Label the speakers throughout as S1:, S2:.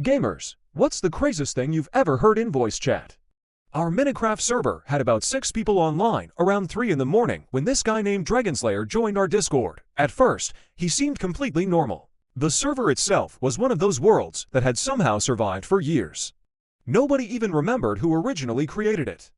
S1: Gamers, what's the craziest thing you've ever heard in voice chat? Our Minecraft server had about 6 people online around 3 in the morning when this guy named Dragonslayer joined our Discord. At first, he seemed completely normal. The server itself was one of those worlds that had somehow survived for years. Nobody even remembered who originally created it.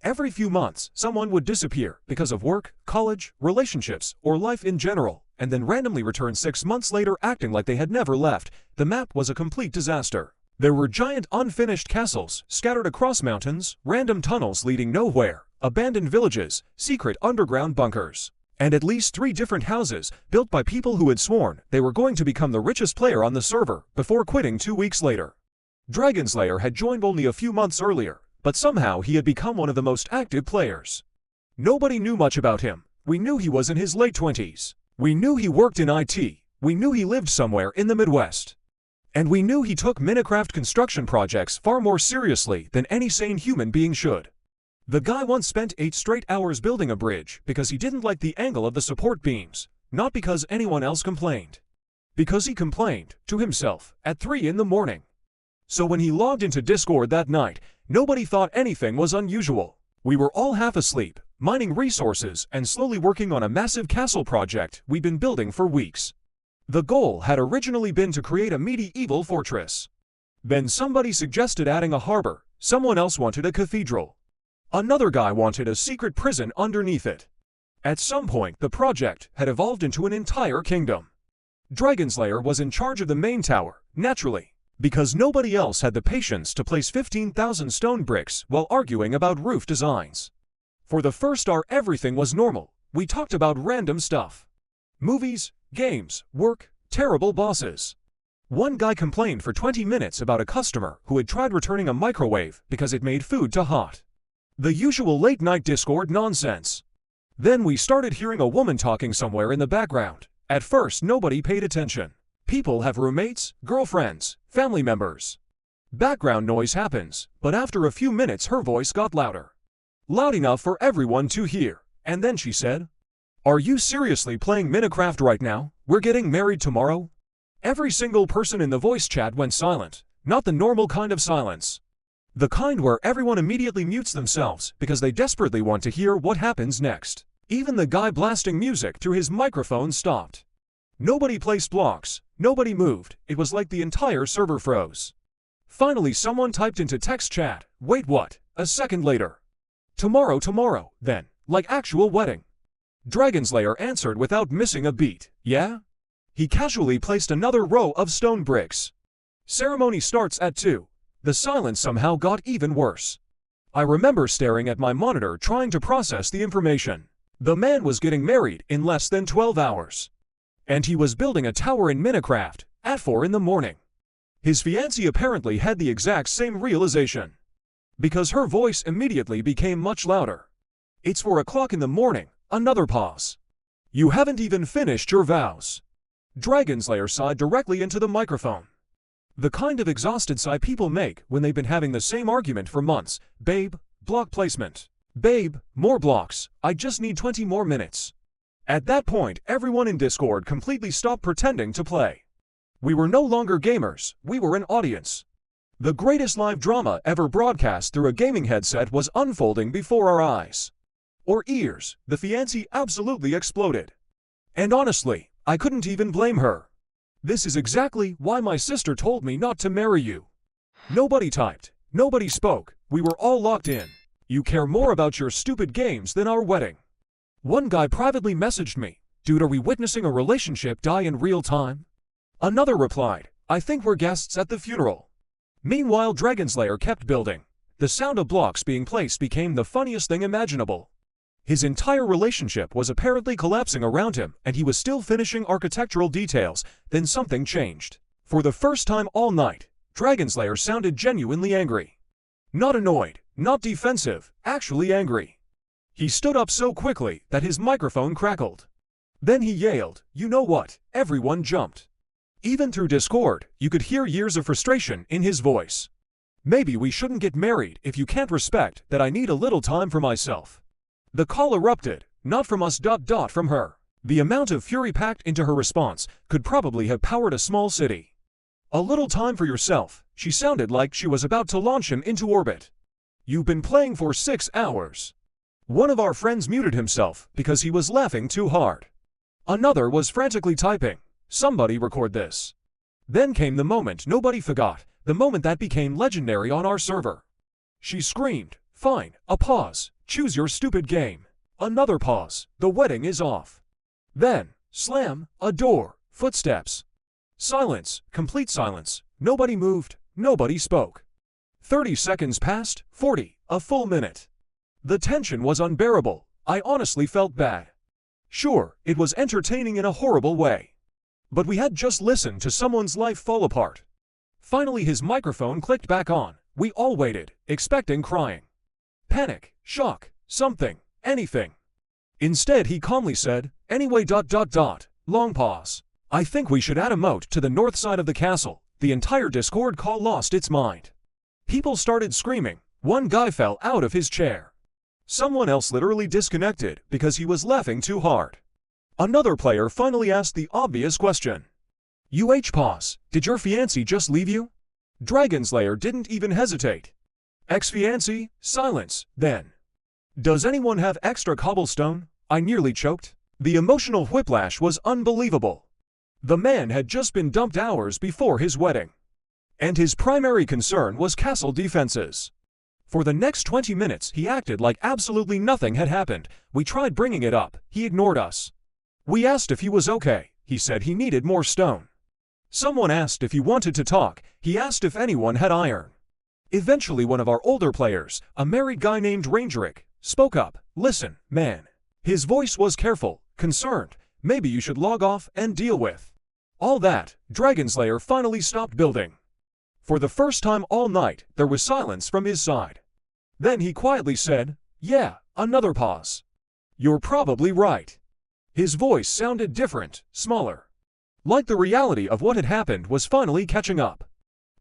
S1: Every few months, someone would disappear because of work, college, relationships, or life in general, and then randomly return 6 months later acting like they had never left. The map was a complete disaster. There were giant unfinished castles scattered across mountains, random tunnels leading nowhere, abandoned villages, secret underground bunkers, and at least 3 different houses built by people who had sworn they were going to become the richest player on the server before quitting 2 weeks later. Dragonslayer had joined only a few months earlier, but somehow he had become one of the most active players. Nobody knew much about him. We knew he was in his late 20s. We knew he worked in IT. We knew he lived somewhere in the Midwest. And we knew he took Minecraft construction projects far more seriously than any sane human being should. The guy once spent 8 straight hours building a bridge because he didn't like the angle of the support beams, not because anyone else complained. Because he complained to himself at 3 in the morning. So when he logged into Discord that night, nobody thought anything was unusual. We were all half asleep, mining resources and slowly working on a massive castle project we'd been building for weeks. The goal had originally been to create a medieval fortress. Then somebody suggested adding a harbor, someone else wanted a cathedral. Another guy wanted a secret prison underneath it. At some point, the project had evolved into an entire kingdom. Dragonslayer was in charge of the main tower, naturally, because nobody else had the patience to place 15,000 stone bricks while arguing about roof designs. For the first hour, everything was normal. We talked about random stuff. Movies, games, work, terrible bosses. One guy complained for 20 minutes about a customer who had tried returning a microwave because it made food too hot. The usual late-night Discord nonsense. Then we started hearing a woman talking somewhere in the background. At first, nobody paid attention. People have roommates, girlfriends, family members. Background noise happens, but after a few minutes her voice got louder. Loud enough for everyone to hear. And then she said, "Are you seriously playing Minecraft right now? We're getting married tomorrow?" Every single person in the voice chat went silent, not the normal kind of silence. The kind where everyone immediately mutes themselves because they desperately want to hear what happens next. Even the guy blasting music through his microphone stopped. Nobody placed blocks, nobody moved. It was like the entire server froze. Finally someone typed into text chat, "Wait, what?" A second later. Tomorrow, then, like actual wedding." Dragonslayer answered without missing a beat, "Yeah?" He casually placed another row of stone bricks. "Ceremony starts at 2. The silence somehow got even worse. I remember staring at my monitor trying to process the information. The man was getting married in less than 12 hours. And he was building a tower in Minecraft at 4 in the morning. His fiancée apparently had the exact same realization. Because her voice immediately became much louder. "It's 4 o'clock in the morning." Another pause. "You haven't even finished your vows." Dragonslayer sighed directly into the microphone. The kind of exhausted sigh people make when they've been having the same argument for months. "Babe, block placement. Babe, more blocks. I just need 20 more minutes." At that point, everyone in Discord completely stopped pretending to play. We were no longer gamers, we were an audience. The greatest live drama ever broadcast through a gaming headset was unfolding before our eyes. Or ears. The fiancée absolutely exploded. And honestly, I couldn't even blame her. This is exactly why my sister told me not to marry you. Nobody typed. Nobody spoke. We were all locked in. You care more about your stupid games than our wedding. One guy privately messaged me, "Dude, are we witnessing a relationship die in real time?" Another replied, "I think we're guests at the funeral." Meanwhile, Dragonslayer kept building. The sound of blocks being placed became the funniest thing imaginable. His entire relationship was apparently collapsing around him, and he was still finishing architectural details. Then something changed. For the first time all night, Dragonslayer sounded genuinely angry. Not annoyed, not defensive, actually angry. He stood up so quickly that his microphone crackled. Then he yelled, "You know what?" Everyone jumped. Even through Discord, you could hear years of frustration in his voice. "Maybe we shouldn't get married if you can't respect that I need a little time for myself." The call erupted, not from us, from her. The amount of fury packed into her response could probably have powered a small city. A little time for yourself. She sounded like she was about to launch him into orbit. You've been playing for 6 hours. One of our friends muted himself because he was laughing too hard. Another was frantically typing. Somebody record this. Then came the moment nobody forgot, the moment that became legendary on our server. She screamed, "Fine, a pause, choose your stupid game." Another pause, "The wedding is off." Then, slam, a door, footsteps. Silence, complete silence, nobody moved, nobody spoke. 30 seconds passed, 40, a full minute. The tension was unbearable. I honestly felt bad. Sure, it was entertaining in a horrible way. But we had just listened to someone's life fall apart. Finally his microphone clicked back on. We all waited, expecting crying. Panic, shock, something, anything. Instead he calmly said, "Anyway ... long pause. I think we should add a moat to the north side of the castle." The entire Discord call lost its mind. People started screaming. One guy fell out of his chair. Someone else literally disconnected because he was laughing too hard. Another player finally asked the obvious question. Pause, did your fiancé just leave you? Dragonslayer didn't even hesitate. Ex-fiancé? Silence, then. Does anyone have extra cobblestone? I nearly choked. The emotional whiplash was unbelievable. The man had just been dumped hours before his wedding. And his primary concern was castle defenses. For the next 20 minutes he acted like absolutely nothing had happened. We tried bringing it up, he ignored us. We asked if he was okay, he said he needed more stone. Someone asked if he wanted to talk, he asked if anyone had iron. Eventually one of our older players, a married guy named Rangerick, spoke up. "Listen, man." His voice was careful, concerned. "Maybe you should log off and deal with all that." Dragonslayer finally stopped building. For the first time all night, there was silence from his side. Then he quietly said, "Yeah, another pause. You're probably right." His voice sounded different, smaller. Like the reality of what had happened was finally catching up.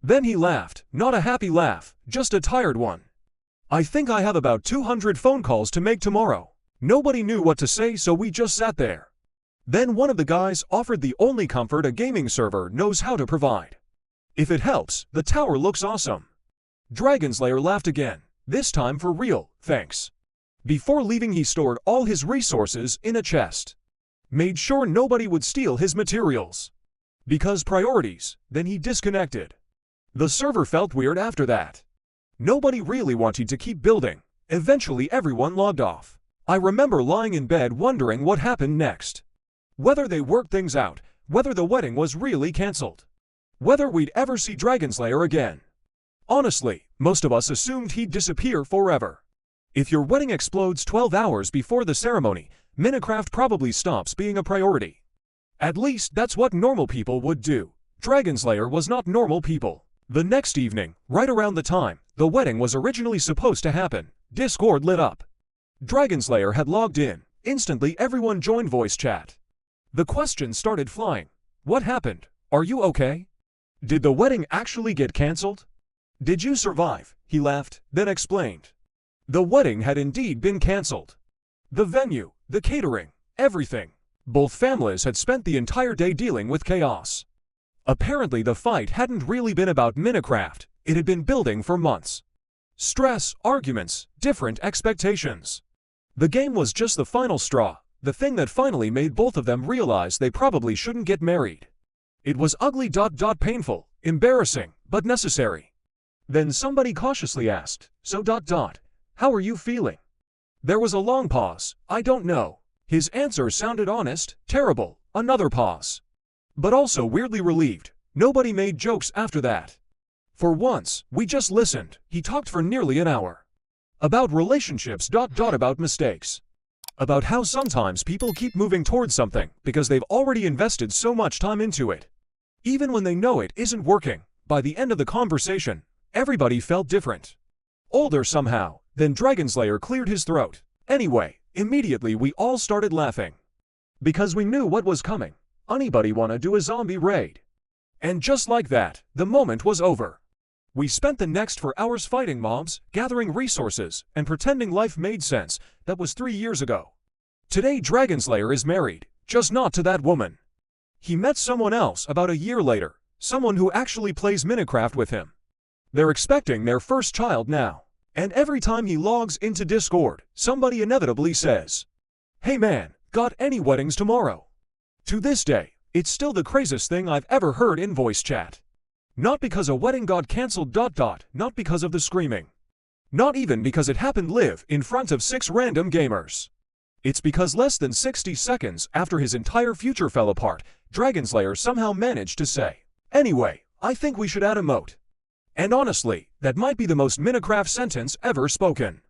S1: Then he laughed, not a happy laugh, just a tired one. "I think I have about 200 phone calls to make tomorrow." Nobody knew what to say, so we just sat there. Then one of the guys offered the only comfort a gaming server knows how to provide. "If it helps, the tower looks awesome." Dragonslayer laughed again, this time for real, thanks. Before leaving he stored all his resources in a chest. Made sure nobody would steal his materials. Because priorities, then he disconnected. The server felt weird after that. Nobody really wanted to keep building. Eventually everyone logged off. I remember lying in bed wondering what happened next. Whether they worked things out, whether the wedding was really cancelled. Whether we'd ever see Dragonslayer again. Honestly, most of us assumed he'd disappear forever. If your wedding explodes 12 hours before the ceremony, Minecraft probably stops being a priority. At least that's what normal people would do. Dragonslayer was not normal people. The next evening, right around the time the wedding was originally supposed to happen, Discord lit up. Dragonslayer had logged in. Instantly everyone joined voice chat. The questions started flying. What happened? Are you okay? Did the wedding actually get cancelled? Did you survive? He laughed, then explained. The wedding had indeed been cancelled. The venue, the catering, everything. Both families had spent the entire day dealing with chaos. Apparently the fight hadn't really been about Minecraft, it had been building for months. Stress, arguments, different expectations. The game was just the final straw, the thing that finally made both of them realize they probably shouldn't get married. It was ugly ... painful, embarrassing, but necessary. Then somebody cautiously asked, "So ... how are you feeling?" There was a long pause. "I don't know." His answer sounded honest, terrible, another pause. But also weirdly relieved. Nobody made jokes after that. For once, we just listened. He talked for nearly an hour. About relationships ... about mistakes. About how sometimes people keep moving towards something because they've already invested so much time into it. Even when they know it isn't working, by the end of the conversation, everybody felt different. Older somehow. Then Dragonslayer cleared his throat. Anyway, immediately we all started laughing. Because we knew what was coming. Anybody wanna do a zombie raid? And just like that, the moment was over. We spent the next 4 hours fighting mobs, gathering resources, and pretending life made sense. That was 3 years ago. Today Dragonslayer is married, just not to that woman. He met someone else about a year later. someone who actually plays Minecraft with him. They're expecting their first child now. And every time he logs into Discord, somebody inevitably says, "Hey man, got any weddings tomorrow?" To this day, it's still the craziest thing I've ever heard in voice chat. Not because a wedding got cancelled. Not because of the screaming. Not even because it happened live in front of 6 random gamers. It's because less than 60 seconds after his entire future fell apart, Dragonslayer somehow managed to say, "Anyway, I think we should add a moat." And honestly, that might be the most Minecraft sentence ever spoken.